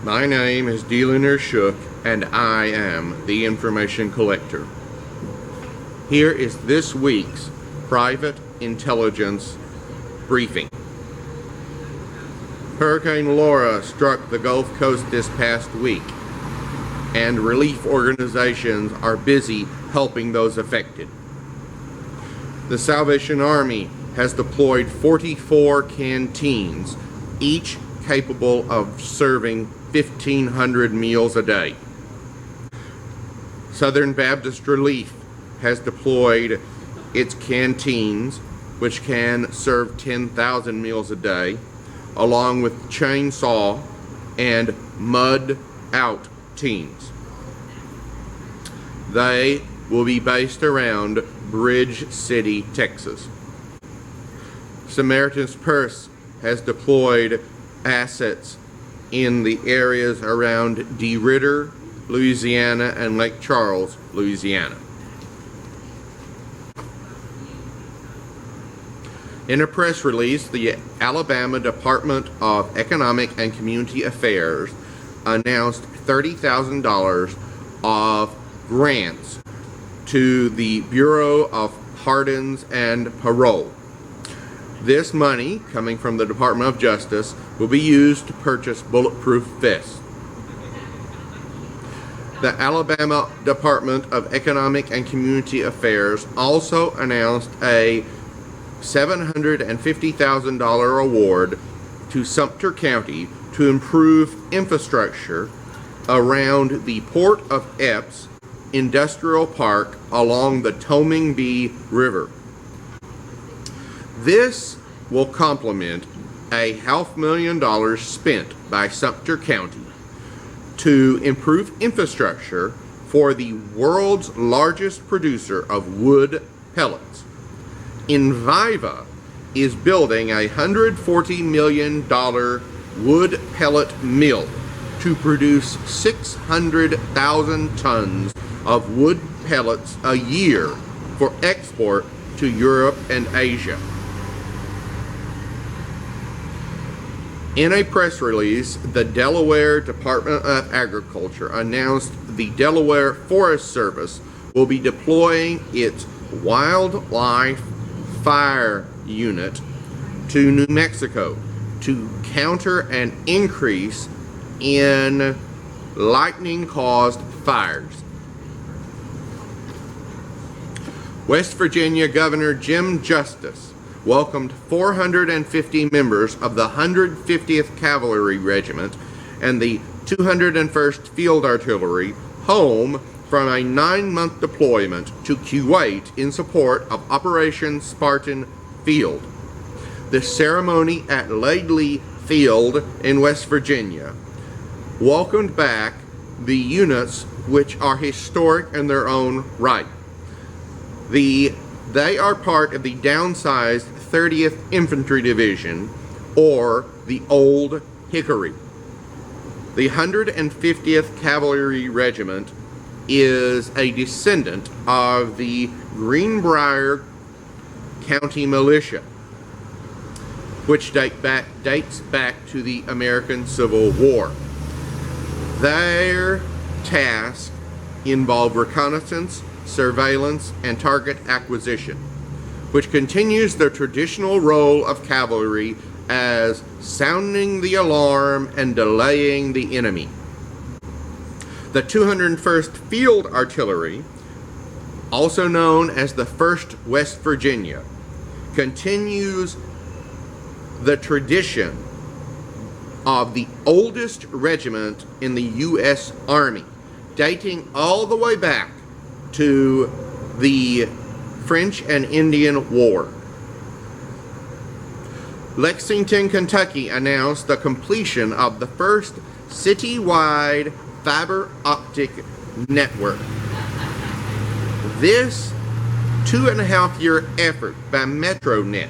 My name is Dealiner Shook, and I am the information collector. Here is this week's private intelligence briefing. Hurricane Laura struck the Gulf Coast this past week, and relief organizations are busy helping those affected. The Salvation Army has deployed 44 canteens, each capable of serving 1,500 meals a day. Southern Baptist Relief has deployed its canteens, which can serve 10,000 meals a day, along with chainsaw and mud out teams. They will be based around Bridge City, Texas. Samaritan's Purse has deployed assets in the areas around DeRidder, Louisiana, and Lake Charles, Louisiana. In a press release, the Alabama Department of Economic and Community Affairs announced $30,000 of grants to the Bureau of Pardons and Parole. This money, coming from the Department of Justice, will be used to purchase bulletproof vests. The Alabama Department of Economic and Community Affairs also announced a $750,000 award to Sumter County to improve infrastructure around the Port of Epes Industrial Park along the Toming River. This will complement a $500,000 spent by Sumter County to improve infrastructure for the world's largest producer of wood pellets. Enviva is building a $140 million wood pellet mill to produce 600,000 tons of wood pellets a year for export to Europe and Asia. In a press release, the Delaware Department of Agriculture announced the Delaware Forest Service will be deploying its Wildlife Fire Unit to New Mexico to counter an increase in lightning-caused fires. West Virginia Governor Jim Justice welcomed 450 members of the 150th Cavalry Regiment and the 201st Field Artillery home from a 9-month deployment to Kuwait in support of Operation Spartan Field. The ceremony at Laidley Field in West Virginia welcomed back the units, which are historic in their own right. They are part of the downsized 30th Infantry Division, or the Old Hickory. The 150th Cavalry Regiment is a descendant of the Greenbrier County Militia, which dates back to the American Civil War. Their tasks involve reconnaissance, surveillance, and target acquisition, which continues the traditional role of cavalry as sounding the alarm and delaying the enemy. The 201st Field Artillery, also known as the 1st West Virginia, continues the tradition of the oldest regiment in the U.S. Army, dating all the way back to the French and Indian War. Lexington, Kentucky announced the completion of the first citywide fiber optic network. This 2.5-year effort by MetroNet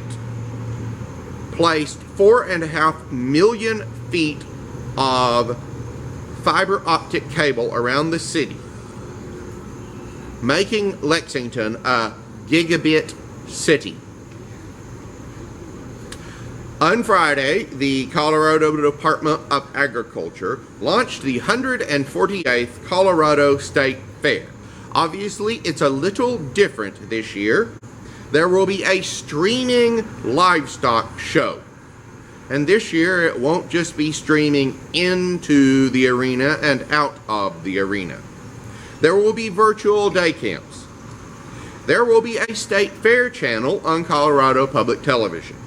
placed 4.5 million feet of fiber optic cable around the city, making Lexington a gigabit city. On Friday, the Colorado Department of Agriculture launched the 148th Colorado State Fair. Obviously, it's a little different this year. There will be a streaming livestock show. And this year, it won't just be streaming into the arena and out of the arena. There will be virtual day camps. There will be a state fair channel on Colorado Public Television.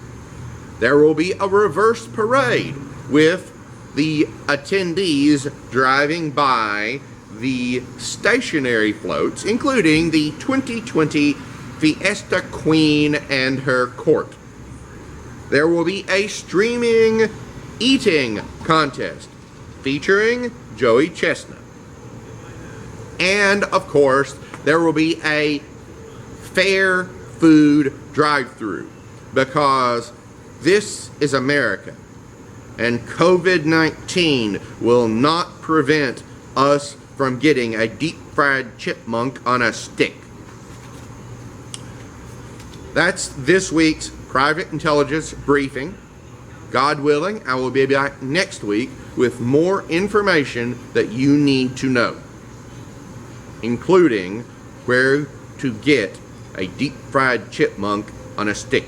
There will be a reverse parade with the attendees driving by the stationary floats, including the 2020 Fiesta Queen and her court. There will be a streaming eating contest featuring Joey Chestnut. And, of course, there will be a fair food drive-through, because this is America, and COVID-19 will not prevent us from getting a deep-fried chipmunk on a stick. That's this week's Private Intelligence Briefing. God willing, I will be back next week with more information that you need to know, including where to get a deep-fried chipmunk on a stick.